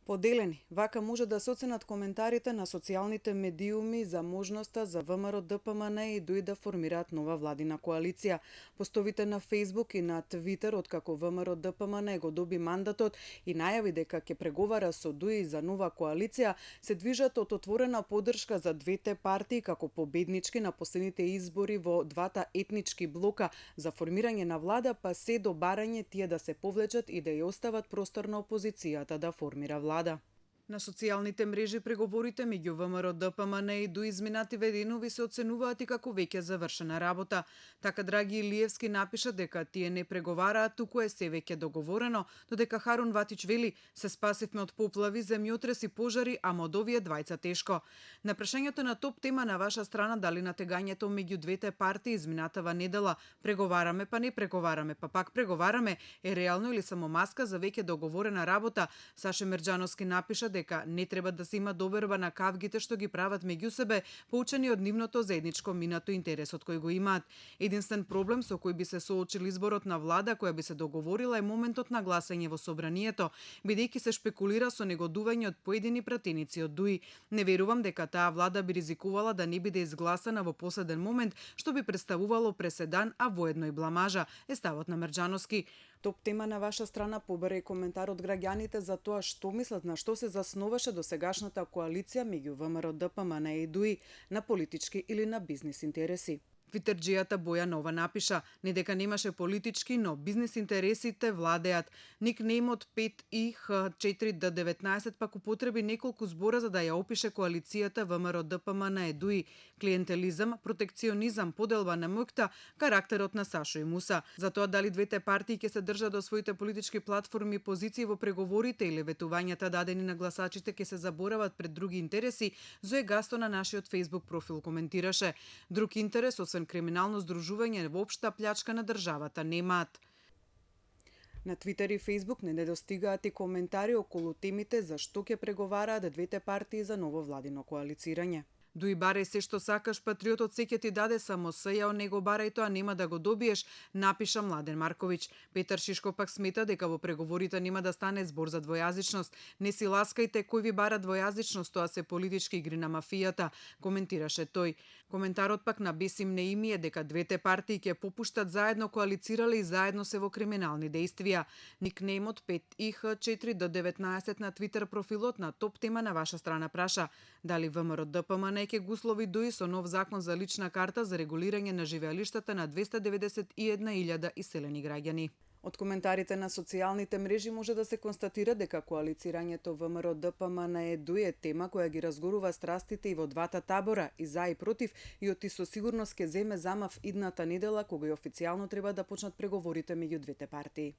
Поделени, вака може да се оценат коментарите на социјалните медиуми за можноста за ВМРО ДПМН и ДУИ да формираат нова владина коалиција. Постовите на Facebook и на Твитер откако ВМРО ДПМН го доби мандатот и најави дека ќе преговара со ДУИ за нова коалиција, се движат од отворена поддршка за двете партии како победнички на последните избори во двата етнички блока за формирање на влада, па се до барање тие да се повлечат и да ја остават простор на опозицијата да формира влада. На социјалните мрежи преговорите меѓу ВМРО ДПМН и ДУИ изминативе денови се оценуваат и како веќе завршена работа. Така Драги Илиевски напиша дека тие не преговараат, туку е се веќе договорено, додека Харун Ватич вели: се спасивме од поплави, земјотрес и пожари, ама од овие двајца тешко. На прашањето на топ тема на ваша страна дали натегањето меѓу двете партии изминатава недела преговараме па не преговараме, па пак преговараме е реално или само маска за веќе договорена работа, Саше Мерџановски напиша дека не треба да се има доберба на кавгите што ги прават меѓу себе, поучени од нивното заедничко минато интересот кој го имаат. Единствен проблем со кој би се соочил изборот на влада која би се договорила е моментот на гласање во собранието, бидејќи се шпекулира со негодување од поедини пратеници од ДУИ. Не верувам дека таа влада би ризикувала да не биде изгласана во последен момент, што би представувало преседан, а воедно и бламажа, е ставот на Мерџановски. Топ тема на ваша страна побере и коментар од граѓаните за тоа што мислат на што се засноваше досегашната коалиција меѓу ВМРО ДПМН и ДУИ, на политички или на бизнис интереси. Твитерџијата Боја Нова напиша: не дека немаше политички, но бизнис интересите владеат. Никнеймот 5IH4D19 пак употреби неколку збора за да ја опише коалицијата ВМРО ДПМН и ДУИ: клиентелизам, протекционизам, поделба на моќта, карактерот на Сашо и Муса. За тоа дали двете партии ќе се држат до своите политички платформи и позиции во преговорите или ветувањата дадени на гласачите ќе се заборават пред други интереси, Зоe Гасто на нашиот Facebook профил коментираше: друг интерес освен криминално здружување во општа плячка на државата немаат. На Твитер и Фейсбук не недостигаат и коментари околу темите за што ќе преговараат двете партии за ново владино коалицирање. ДУИ барај се што сакаш, патриотот се ќе ти даде, само се ја од него барај тоа, нема да го добиеш, напиша Младен Марковиќ. Петар Шишко пак смета дека во преговорите нема да стане збор за двојазичност. Не си ласкајте кој ви бара двојазичност, тоа се политички игри на мафијата, коментираше тој. Коментарот пак на Бесим Неими е дека двете партии ќе попуштат заедно коалицирале и заедно се во криминални дејствија. Никнеймот 5IH4D19 на Твитер профилот на топ тема на ваша страна праша: дали ВМРО ДПМН ќе го услови ДУИ со нов закон за лична карта за регулирање на живеалиштата на 291.000 иселени граѓани. Од коментарите на социјалните мрежи може да се констатира дека коалицирањето ВМРО ДПМН и ДУИ е тема која ги разгорува страстите и во двата табора, и за и против, и оти со сигурност ќе земе замав идната недела кога и официјално треба да почнат преговорите меѓу двете партии.